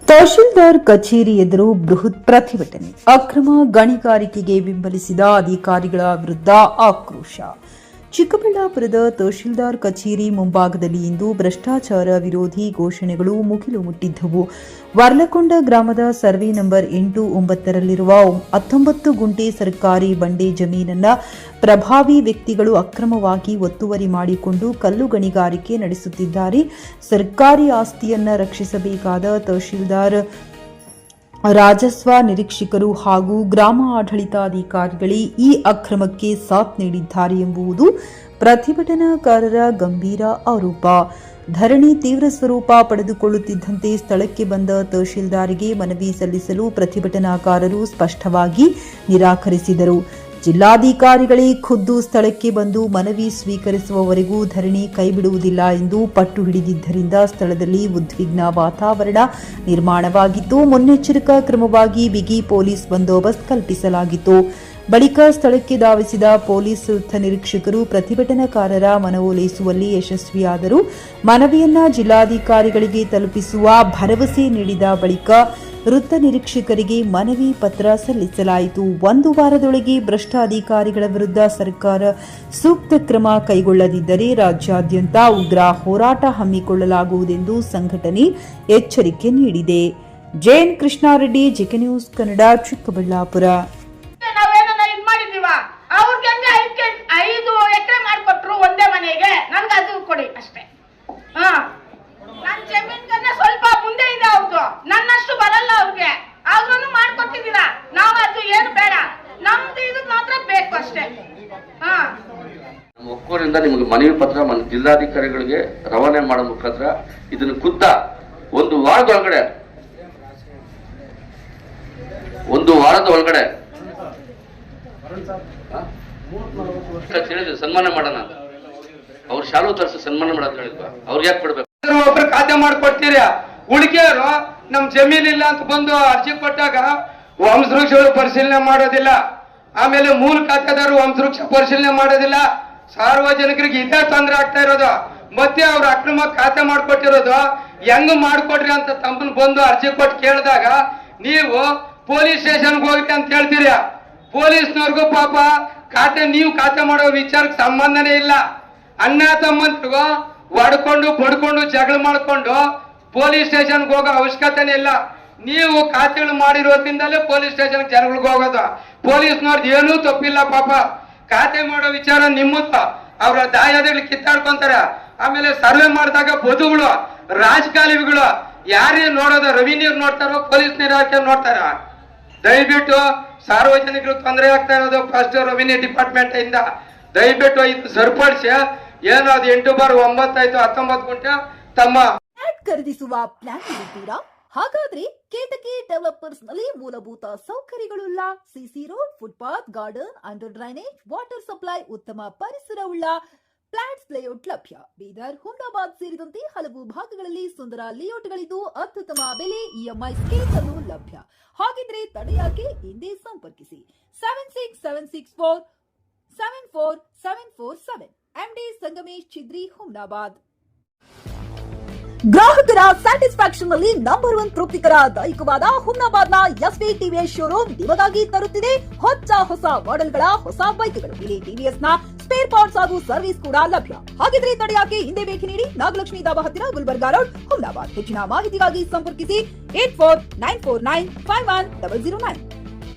ತಹಶೀಲ್ದಾರ್ ಕಚೇರಿ ಎದುರು ಬೃಹತ್ ಪ್ರತಿಭಟನೆ. ಅಕ್ರಮ ಗಣಿಗಾರಿಕೆಗೆ ಬೆಂಬಲಿಸಿದ ಅಧಿಕಾರಿಗಳ ವಿರುದ್ಧ ಆಕ್ರೋಶ. ಚಿಕ್ಕಬಳ್ಳಾಪುರದ ತಹಶೀಲ್ದಾರ್ ಕಚೇರಿ ಮುಂಭಾಗದಲ್ಲಿ ಇಂದು ಭ್ರಷ್ಟಾಚಾರ ವಿರೋಧಿ ಘೋಷಣೆಗಳು ಮುಗಿಲು ಮುಟ್ಟಿದ್ದವು. ವರ್ಲಕೊಂಡ ಗ್ರಾಮದ ಸರ್ವೆ ನಂಬರ್ 8, 9ರಲ್ಲಿರುವ 19 ಗುಂಟೆ ಸರ್ಕಾರಿ ಬಂಡೆ ಜಮೀನನ್ನ ಪ್ರಭಾವಿ ವ್ಯಕ್ತಿಗಳು ಅಕ್ರಮವಾಗಿ ಒತ್ತುವರಿ ಮಾಡಿಕೊಂಡು ಕಲ್ಲು ಗಣಿಗಾರಿಕೆ ನಡೆಸುತ್ತಿದ್ದಾರೆ. ಸರ್ಕಾರಿ ಆಸ್ತಿಯನ್ನ ರಕ್ಷಿಸಬೇಕಾದ ತಹಶೀಲ್ದಾರ್, ರಾಜಸ್ವ ನಿರೀಕ್ಷಕರು ಹಾಗೂ ಗ್ರಾಮ ಆಡಳಿತಾಧಿಕಾರಿಗಳೇ ಈ ಅಕ್ರಮಕ್ಕೆ ಸಾಥ್ ನೀಡಿದ್ದಾರೆ ಎಂಬುದು ಪ್ರತಿಭಟನಾಕಾರರ ಗಂಭೀರ ಆರೋಪ. ಧರಣಿ ತೀವ್ರ ಸ್ವರೂಪ ಪಡೆದುಕೊಳ್ಳುತ್ತಿದ್ದಂತೆ ಸ್ಥಳಕ್ಕೆ ಬಂದ ತಹಶೀಲ್ದಾರ್ಗೆ ಮನವಿ ಸಲ್ಲಿಸಲು ಪ್ರತಿಭಟನಾಕಾರರು ಸ್ಪಷ್ಟವಾಗಿ ನಿರಾಕರಿಸಿದರು. ಜಿಲ್ಲಾಧಿಕಾರಿಗಳೇ ಖುದ್ದು ಸ್ಥಳಕ್ಕೆ ಬಂದು ಮನವಿ ಸ್ವೀಕರಿಸುವವರೆಗೂ ಧರಣಿ ಕೈಬಿಡುವುದಿಲ್ಲ ಎಂದು ಪಟ್ಟು ಹಿಡಿದಿದ್ದರಿಂದ ಸ್ಥಳದಲ್ಲಿ ಉದ್ವಿಗ್ನ ವಾತಾವರಣ ನಿರ್ಮಾಣವಾಗಿತ್ತು. ಮುನ್ನೆಚ್ಚರಿಕಾ ಕ್ರಮವಾಗಿ ಬಿಗಿ ಪೊಲೀಸ್ ಬಂದೋಬಸ್ತ್ ಕಲ್ಪಿಸಲಾಗಿತ್ತು. ಬಳಿಕ ಸ್ಥಳಕ್ಕೆ ಧಾವಿಸಿದ ಪೊಲೀಸ್ ವೃತ್ತ ನಿರೀಕ್ಷಕರು ಪ್ರತಿಭಟನಾಕಾರರ ಮನವೊಲಿಸುವಲ್ಲಿ ಯಶಸ್ವಿಯಾದರು. ಮನವಿಯನ್ನ ಜಿಲ್ಲಾಧಿಕಾರಿಗಳಿಗೆ ತಲುಪಿಸುವ ಭರವಸೆ ನೀಡಿದ ಬಳಿಕ ವೃತ್ತ ನಿರೀಕ್ಷಕರಿಗೆ ಮನವಿ ಪತ್ರ ಸಲ್ಲಿಸಲಾಯಿತು. 1 ವಾರದೊಳಗೆ ಭ್ರಷ್ಟ ಅಧಿಕಾರಿಗಳ ವಿರುದ್ಧ ಸರ್ಕಾರ ಸೂಕ್ತ ಕ್ರಮ ಕೈಗೊಳ್ಳದಿದ್ದರೆ ರಾಜ್ಯಾದ್ಯಂತ ಉಗ್ರ ಹೋರಾಟ ಹಮ್ಮಿಕೊಳ್ಳಲಾಗುವುದೆಂದು ಸಂಘಟನೆ ಎಚ್ಚರಿಕೆ ನೀಡಿದೆ. JN Krishnareddy, JK news Kannada, Chikkaballapur. ಒಂದೇ ಮನೆಗೆ ನನ್ಗೆ ಅದು ಕೊಡಿ ಅಷ್ಟೇ. ನನ್ನ ಜಮೀನ್ಗನ್ನ ಸ್ವಲ್ಪ ಮುಂದೆ ಇದೆ, ಅವ್ರದ್ದು ನನ್ನಷ್ಟು ಬರಲ್ಲ ಅವ್ರಿಗೆ, ಆದ್ರೂ ಮಾಡ್ಕೊಟ್ಟಿದ್ದೀರಾ. ನಾವು ಅದು ಏನು ಬೇಡ, ನಮ್ದು ಇದು ಮಾತ್ರ ಬೇಕು ಅಷ್ಟೇ. ನಮ್ಮ ಒಕ್ಕೂರಿಂದ ನಿಮಗೆ ಮನವಿ ಪತ್ರ ಜಿಲ್ಲಾಧಿಕಾರಿಗಳಿಗೆ ರವಾನೆ ಮಾಡೋ ಮುಖಾಂತರ ಇದನ್ನು ಖುದ್ದ ಒಂದು ವಾರದ ಒಳಗಡೆ ಸನ್ಮಾನ ಮಾಡೋಣ ಅಂತ ಅವ್ರ ಶಾಲು ತರಿಸಿ ಸನ್ಮಾನ ಮಾಡೋದು ಹೇಳಿದ್ವಾ? ಅವ್ರಿಗೆ ಯಾಕೆ ಕೊಡ್ಬೇಕು? ಒಬ್ರು ಖಾತೆ ಮಾಡ್ಕೊಡ್ತೀರಿ, ಉಳಿಕೆಯವರು ನಮ್ ಜಮೀನಿಲ್ಲ ಅಂತ ಬಂದು ಅರ್ಜಿ ಕೊಟ್ಟಾಗ ವಂಶವೃಕ್ಷಗಳು ಪರಿಶೀಲನೆ ಮಾಡೋದಿಲ್ಲ. ಆಮೇಲೆ ಮೂಲ ಖಾತೆದಾರರು ವಂಶವೃಕ್ಷ ಪರಿಶೀಲನೆ ಮಾಡೋದಿಲ್ಲ. ಸಾರ್ವಜನಿಕರಿಗೆ ಇದೇ ತೊಂದರೆ ಆಗ್ತಾ ಇರೋದು. ಮತ್ತೆ ಅವ್ರು ಅಕ್ರಮ ಖಾತೆ ಮಾಡ್ಕೊಟ್ಟಿರೋದು ಹೆಂಗ್ ಮಾಡ್ಕೊಡ್ರಿ ಅಂತ ತಮ್ಮನ್ ಬಂದು ಅರ್ಜಿ ಕೊಟ್ಟು ಕೇಳಿದಾಗ ನೀವು ಪೊಲೀಸ್ ಸ್ಟೇಷನ್ಗೆ ಹೋಗ್ರಿ ಅಂತ ಹೇಳ್ತೀರಿ. ಪೊಲೀಸ್ನವ್ರಿಗೂ ಪಾಪ ನೀವು ಖಾತೆ ಮಾಡೋ ವಿಚಾರಕ್ಕೆ ಸಂಬಂಧನೇ ಇಲ್ಲ. ಅಣ್ಣ ತಮ್ಮಂತ್ರಿಗೂ ಹೊಡ್ಕೊಂಡು ಬಡ್ಕೊಂಡು ಜಗಳ ಮಾಡ್ಕೊಂಡು ಪೊಲೀಸ್ ಸ್ಟೇಷನ್ಗೆ ಹೋಗೋ ಅವಶ್ಯಕತೆನೇ ಇಲ್ಲ. ನೀವು ಖಾತೆಗಳು ಮಾಡಿರೋದ್ರಿಂದಲೇ ಪೊಲೀಸ್ ಸ್ಟೇಷನ್ಗೆ ಜನಗಳಿಗೆ ಹೋಗೋದು. ಪೊಲೀಸ್ನವ್ರದ್ದು ಏನೂ ತಪ್ಪಿಲ್ಲ ಪಾಪ. ಖಾತೆ ಮಾಡೋ ವಿಚಾರ ನಿಮ್ಮದು. ಅವ್ರ ದಾಯಾದಿಗಳು ಕಿತ್ತಾಡ್ಕೊಂತಾರೆ. ಆಮೇಲೆ ಸರ್ವೆ ಮಾಡಿದಾಗ ಬದುಗಳು ರಾಜಕಾಲುವೆಗಳು ಯಾರೇ ನೋಡೋದು, ರೆವಿನ್ಯೂ ನೋಡ್ತಾರೋ ಪೊಲೀಸ್ ಇಲಾಖೆ ನೋಡ್ತಾರ. ದಯವಿಟ್ಟು ಸಾರ್ವಜನಿಕರು ತೊಂದರೆ ಆಗ್ತಾ ಇರೋದು ಫಸ್ಟ್ ರೆವಿನ್ಯೂ ಡಿಪಾರ್ಟ್ಮೆಂಟ್ ಇಂದ ದಯವಿಟ್ಟು ಇದು ಸರಿಪಡಿಸಿ. ಏನೋ ಅದು 8/9 ಆಯ್ತು, 19 ಗುಂಟೆ ತಮ್ಮ ಖರೀದಿಸುವ ಪ್ಲಾನ್ ಇರುತ್ತೀರಾ? ಹಾಗಾದ್ರೆ ಕೇತಕಿ ಡೆವಲಪರ್ಸ್ ನಲ್ಲಿ ಮೂಲಭೂತ ಸೌಕರ್ಯಗಳುಳ್ಳ CC road, footpath, garden, under drainage, water supply, ಉತ್ತಮ ಪರಿಸರವುಳ್ಳ ಫ್ಲಾಟ್ಸ್ ಲೇಔಟ್ ಲಭ್ಯ. ಬೀದರ್, ಹುಮ್ನಾಬಾದ್ ಸೇರಿದಂತೆ ಹಲವು ಭಾಗಗಳಲ್ಲಿ ಸುಂದರ ಲೇಔಟ್ಗಳಿದ್ದು ಅತ್ಯುತ್ತಮ ಬೆಲೆ, ಇಎಂಐ ಸ್ಕೀಮ್ ಅನ್ನು ಲಭ್ಯ. ಹಾಗಿದ್ರೆ ತಡೆಯಾಕೆ? ಹಿಂದೆ ಸಂಪರ್ಕಿಸಿ 7676474747 MD ಸಂಗಮೇಶ್ ಚಿದ್ರಿ, ಹುಮ್ನಾಬಾದ್. ಗ್ರಾಹಕರ ಸ್ಯಾಟಿಸ್ಫ್ಯಾಕ್ಷನ್ ನಲ್ಲಿ ನಂಬರ್ 1 ತೃಪ್ತಿಕರ ದಾಯಕವಾದ ಹುಮ್ನಾಬಾದ್ನ ಎಸ್ವಿ ಟಿವಿಎಸ್ ಶೋರೂಮ್ ನಿಮಗಾಗಿ ತರುತ್ತಿದೆ ಹೊಸ ಮಾಡೆಲ್ಗಳ ಹೊಸ ಬೈಕ್ಗಳು. ಇಲ್ಲಿ ಟಿವಿಎಸ್ ನ ಸ್ಪೇರ್ ಪಾರ್ಟ್ಸ್ ಹಾಗೂ ಸರ್ವಿಸ್ ಕೂಡ ಲಭ್ಯ. ಹಾಗಿದ್ರೆ ತಡೆಯಾಕೆ? ಹಿಂದೆ ಭೇಟಿ ನೀಡಿ. ನಾಗಲಕ್ಷ್ಮಿ ಧಾಬಾ ಹತ್ತಿರ, ಗುಲ್ಬರ್ಗಾ ರೋಡ್, ಹುಮ್ನಾಬಾದ್. ಹೆಚ್ಚಿನ ಮಾಹಿತಿಗಾಗಿ ಸಂಪರ್ಕಿಸಿ 8494951009.